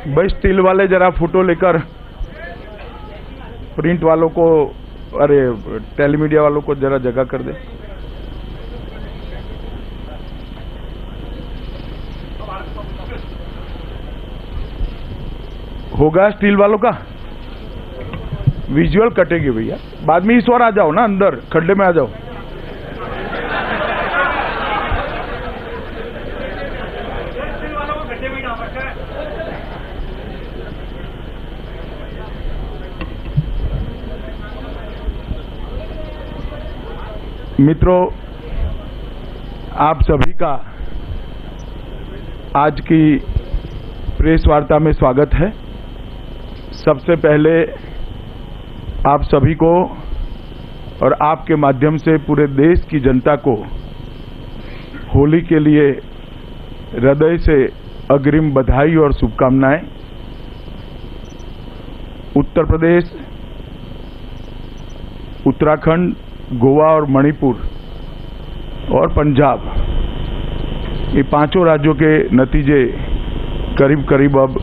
भाई स्टील वाले जरा फोटो लेकर प्रिंट वालों को, अरे टेलीमीडिया वालों को जरा जगह कर दे। होगा स्टील वालों का विजुअल कटेगी भैया, बाद में इस ओर आ जाओ ना, अंदर खड्डे में आ जाओ। मित्रों, आप सभी का आज की प्रेस वार्ता में स्वागत है। सबसे पहले आप सभी को और आपके माध्यम से पूरे देश की जनता को होली के लिए हृदय से अग्रिम बधाई और शुभकामनाएं। उत्तर प्रदेश, उत्तराखंड, गोवा और मणिपुर और पंजाब, ये पांचों राज्यों के नतीजे करीब करीब अब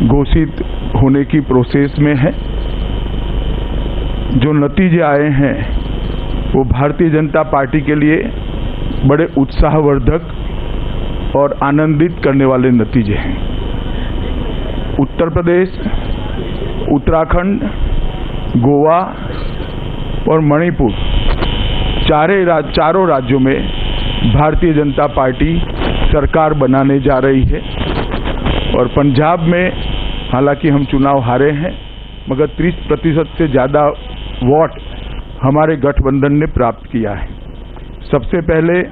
घोषित होने की प्रोसेस में है। जो नतीजे आए हैं वो भारतीय जनता पार्टी के लिए बड़े उत्साहवर्धक और आनंदित करने वाले नतीजे हैं। उत्तर प्रदेश, उत्तराखंड, गोवा और मणिपुर चारों राज्यों में भारतीय जनता पार्टी सरकार बनाने जा रही है। और पंजाब में हालांकि हम चुनाव हारे हैं, मगर 30% से ज़्यादा वोट हमारे गठबंधन ने प्राप्त किया है। सबसे पहले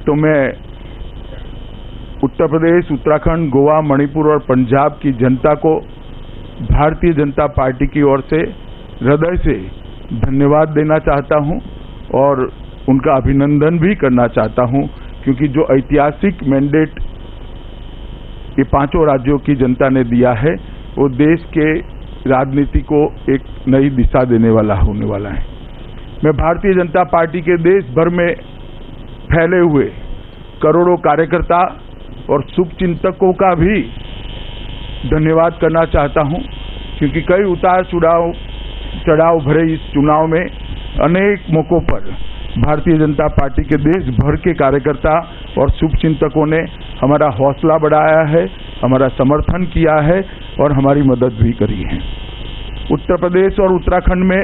तो मैं उत्तर प्रदेश, उत्तराखंड, गोवा, मणिपुर और पंजाब की जनता को भारतीय जनता पार्टी की ओर से हृदय से धन्यवाद देना चाहता हूं और उनका अभिनंदन भी करना चाहता हूं, क्योंकि जो ऐतिहासिक मैंडेट ये पांचों राज्यों की जनता ने दिया है वो देश के राजनीति को एक नई दिशा देने वाला होने वाला है। मैं भारतीय जनता पार्टी के देश भर में फैले हुए करोड़ों कार्यकर्ता और शुभचिंतकों का भी धन्यवाद करना चाहता हूं, क्योंकि कई उतार चढ़ाव भरे इस चुनाव में अनेक मौकों पर भारतीय जनता पार्टी के देश भर के कार्यकर्ता और शुभचिंतकों ने हमारा हौसला बढ़ाया है, हमारा समर्थन किया है और हमारी मदद भी करी है। उत्तर प्रदेश और उत्तराखंड में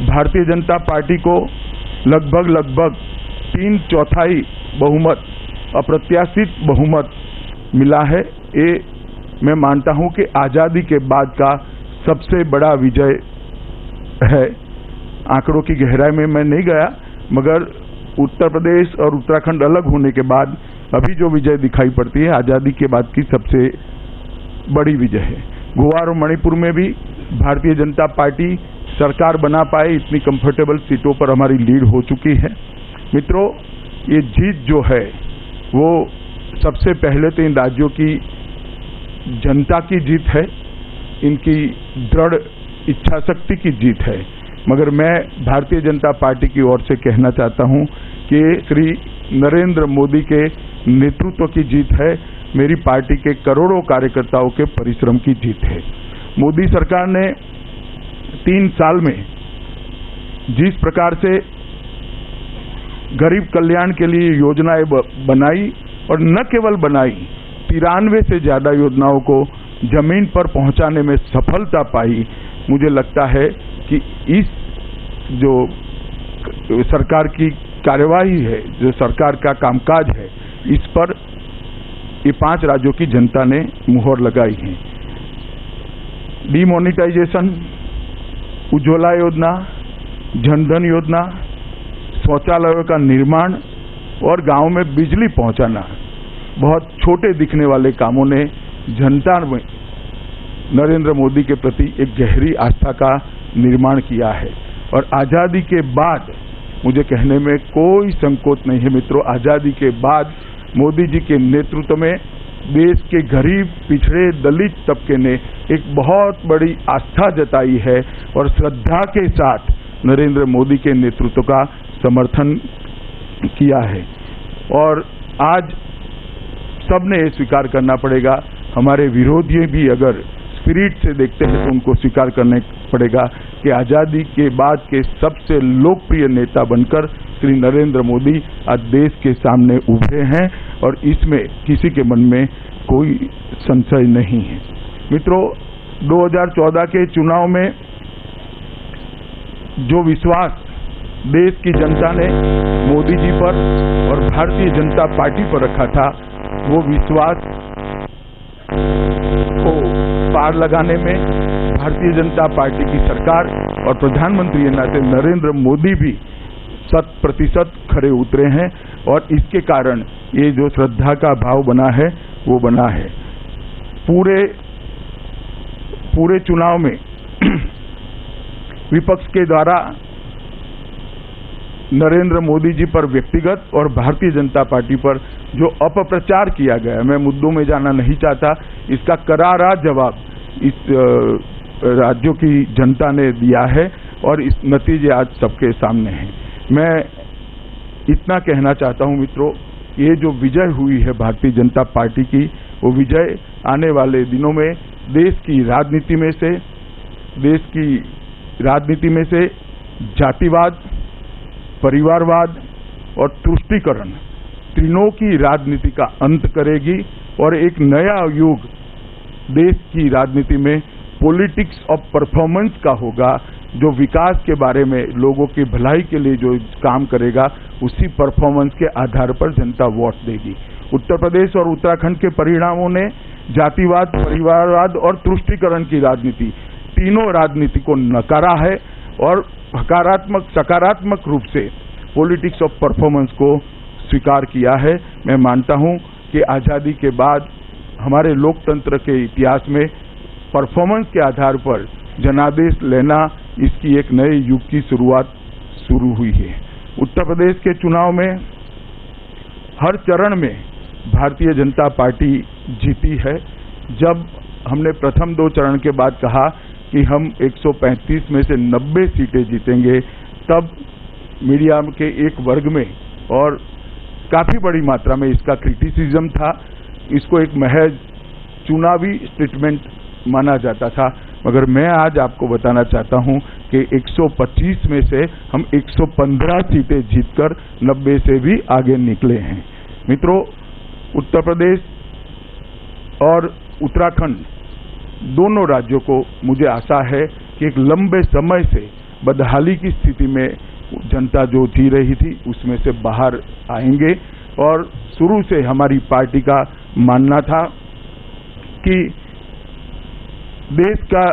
भारतीय जनता पार्टी को लगभग 3/4 बहुमत, अप्रत्याशित बहुमत मिला है। ये मैं मानता हूं कि आजादी के बाद का सबसे बड़ा विजय है। आंकड़ों की गहराई में मैं नहीं गया, मगर उत्तर प्रदेश और उत्तराखंड अलग होने के बाद अभी जो विजय दिखाई पड़ती है आजादी के बाद की सबसे बड़ी विजय है। गोवा और मणिपुर में भी भारतीय जनता पार्टी सरकार बना पाए, इतनी कंफर्टेबल सीटों पर हमारी लीड हो चुकी है। मित्रों, ये जीत जो है वो सबसे पहले तो इन राज्यों की जनता की जीत है, इनकी दृढ़ इच्छा शक्ति की जीत है। मगर मैं भारतीय जनता पार्टी की ओर से कहना चाहता हूं कि श्री नरेंद्र मोदी के नेतृत्व की जीत है, मेरी पार्टी के करोड़ों कार्यकर्ताओं के परिश्रम की जीत है। मोदी सरकार ने 3 साल में जिस प्रकार से गरीब कल्याण के लिए योजनाएं बनाई, और न केवल बनाई, 93 से ज्यादा योजनाओं को जमीन पर पहुंचाने में सफलता पाई, मुझे लगता है कि इस जो सरकार की कार्यवाही है, जो सरकार का कामकाज है, इस पर ये 5 राज्यों की जनता ने मुहर लगाई है। डीमोनेटाइजेशन, उज्ज्वला योजना, जनधन योजना, शौचालयों का निर्माण और गांव में बिजली पहुंचाना, बहुत छोटे दिखने वाले कामों ने जनता में नरेंद्र मोदी के प्रति एक गहरी आस्था का निर्माण किया है। और आजादी के बाद मुझे कहने में कोई संकोच नहीं है मित्रों, आजादी के बाद मोदी जी के नेतृत्व में देश के गरीब, पिछड़े, दलित तबके ने एक बहुत बड़ी आस्था जताई है और श्रद्धा के साथ नरेंद्र मोदी के नेतृत्व का समर्थन किया है। और आज सबने ये स्वीकार करना पड़ेगा हमारे विरोधी भी अगर स्पिरिट से देखते हैं तो उनको स्वीकार करने पड़ेगा कि आजादी के बाद के सबसे लोकप्रिय नेता बनकर श्री नरेंद्र मोदी आज देश के सामने उभरे हैं और इसमें किसी के मन में कोई संशय नहीं है। मित्रों, 2014 के चुनाव में जो विश्वास देश की जनता ने मोदी जी पर और भारतीय जनता पार्टी पर रखा था, वो विश्वास को पार लगाने में भारतीय जनता पार्टी की सरकार और प्रधानमंत्री नाते नरेंद्र मोदी भी 100% खरे उतरे हैं और इसके कारण ये जो श्रद्धा का भाव बना है वो बना है। पूरे चुनाव में विपक्ष के द्वारा नरेंद्र मोदी जी पर व्यक्तिगत और भारतीय जनता पार्टी पर जो अपप्रचार किया गया, मैं मुद्दों में जाना नहीं चाहता, इसका करारा जवाब इस राज्यों की जनता ने दिया है और इस नतीजे आज सबके सामने हैं। मैं इतना कहना चाहता हूं मित्रों, ये जो विजय हुई है भारतीय जनता पार्टी की, वो विजय आने वाले दिनों में देश की राजनीति में से जातिवाद, परिवारवाद और तुष्टीकरण तीनों की राजनीति का अंत करेगी और एक नया युग देश की राजनीति में पॉलिटिक्स ऑफ परफॉर्मेंस का होगा, जो विकास के बारे में लोगों की भलाई के लिए जो काम करेगा उसी परफॉर्मेंस के आधार पर जनता वोट देगी। उत्तर प्रदेश और उत्तराखंड के परिणामों ने जातिवाद, परिवारवाद और तुष्टीकरण की राजनीति, तीनों राजनीति को नकारा है और सकारात्मक रूप से पॉलिटिक्स ऑफ परफॉर्मेंस को स्वीकार किया है। मैं मानता हूं कि आजादी के बाद हमारे लोकतंत्र के इतिहास में परफॉर्मेंस के आधार पर जनादेश लेना, इसकी एक नए युग की शुरुआत शुरू हुई है। उत्तर प्रदेश के चुनाव में हर चरण में भारतीय जनता पार्टी जीती है। जब हमने प्रथम 2 चरण के बाद कहा कि हम 135 में से 90 सीटें जीतेंगे, तब मीडिया के एक वर्ग में और काफी बड़ी मात्रा में इसका क्रिटिसिज्म था। इसको एक महज चुनावी स्टेटमेंट माना जाता था, मगर मैं आज आपको बताना चाहता हूं कि 125 में से हम 115 सीटें जीतकर 90 से भी आगे निकले हैं। मित्रों, उत्तर प्रदेश और उत्तराखंड दोनों राज्यों को मुझे आशा है कि एक लंबे समय से बदहाली की स्थिति में जनता जो जी रही थी उसमें से बाहर आएंगे और शुरू से हमारी पार्टी का मानना था कि देश का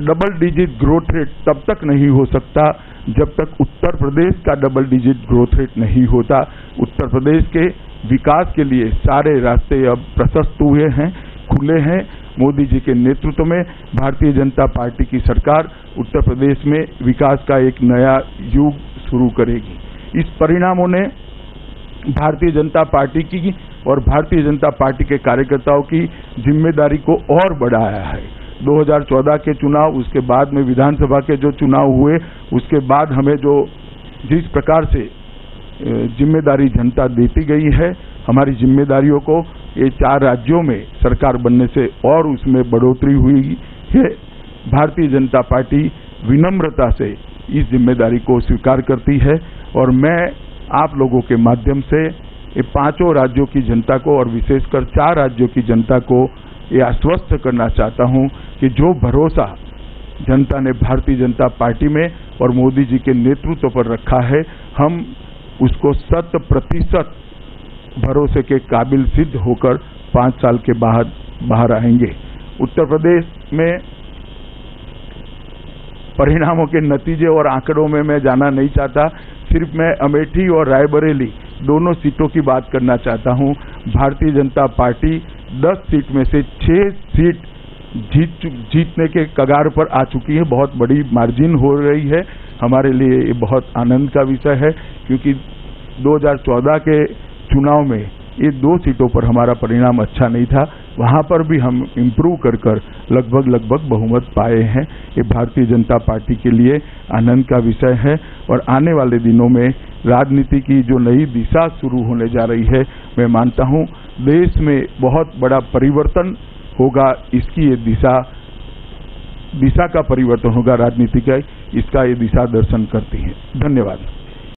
डबल डिजिट ग्रोथ रेट तब तक नहीं हो सकता जब तक उत्तर प्रदेश का डबल डिजिट ग्रोथ रेट नहीं होता। उत्तर प्रदेश के विकास के लिए सारे रास्ते अब प्रशस्त हुए हैं, खुले हैं। मोदी जी के नेतृत्व में भारतीय जनता पार्टी की सरकार उत्तर प्रदेश में विकास का एक नया युग शुरू करेगी। इस परिणामों ने भारतीय जनता पार्टी की और भारतीय जनता पार्टी के कार्यकर्ताओं की जिम्मेदारी को और बढ़ाया है। 2014 के चुनाव, उसके बाद में विधानसभा के जो चुनाव हुए, उसके बाद हमें जो जिस प्रकार से जिम्मेदारी जनता देती गई है, हमारी जिम्मेदारियों को ये 4 राज्यों में सरकार बनने से और उसमें बढ़ोतरी हुई है। भारतीय जनता पार्टी विनम्रता से इस जिम्मेदारी को स्वीकार करती है और मैं आप लोगों के माध्यम से ये 5 राज्यों की जनता को और विशेषकर 4 राज्यों की जनता को ये आश्वस्त करना चाहता हूं कि जो भरोसा जनता ने भारतीय जनता पार्टी में और मोदी जी के नेतृत्व पर रखा है, हम उसको 100% भरोसे के काबिल सिद्ध होकर 5 साल के बाद बाहर आएंगे। उत्तर प्रदेश में परिणामों के नतीजे और आंकड़ों में मैं जाना नहीं चाहता, सिर्फ मैं अमेठी और रायबरेली दोनों सीटों की बात करना चाहता हूं। भारतीय जनता पार्टी 10 सीट में से 6 सीट जीतने के कगार पर आ चुकी है। बहुत बड़ी मार्जिन हो रही है, हमारे लिए ये बहुत आनंद का विषय है, क्योंकि 2014 के चुनाव में ये 2 सीटों पर हमारा परिणाम अच्छा नहीं था, वहां पर भी हम इम्प्रूव कर लगभग बहुमत पाए हैं। ये भारतीय जनता पार्टी के लिए आनंद का विषय है और आने वाले दिनों में राजनीति की जो नई दिशा शुरू होने जा रही है, मैं मानता हूं देश में बहुत बड़ा परिवर्तन होगा, इसकी ये दिशा का परिवर्तन होगा राजनीति का, इसका ये दिशा दर्शन करती है। धन्यवाद।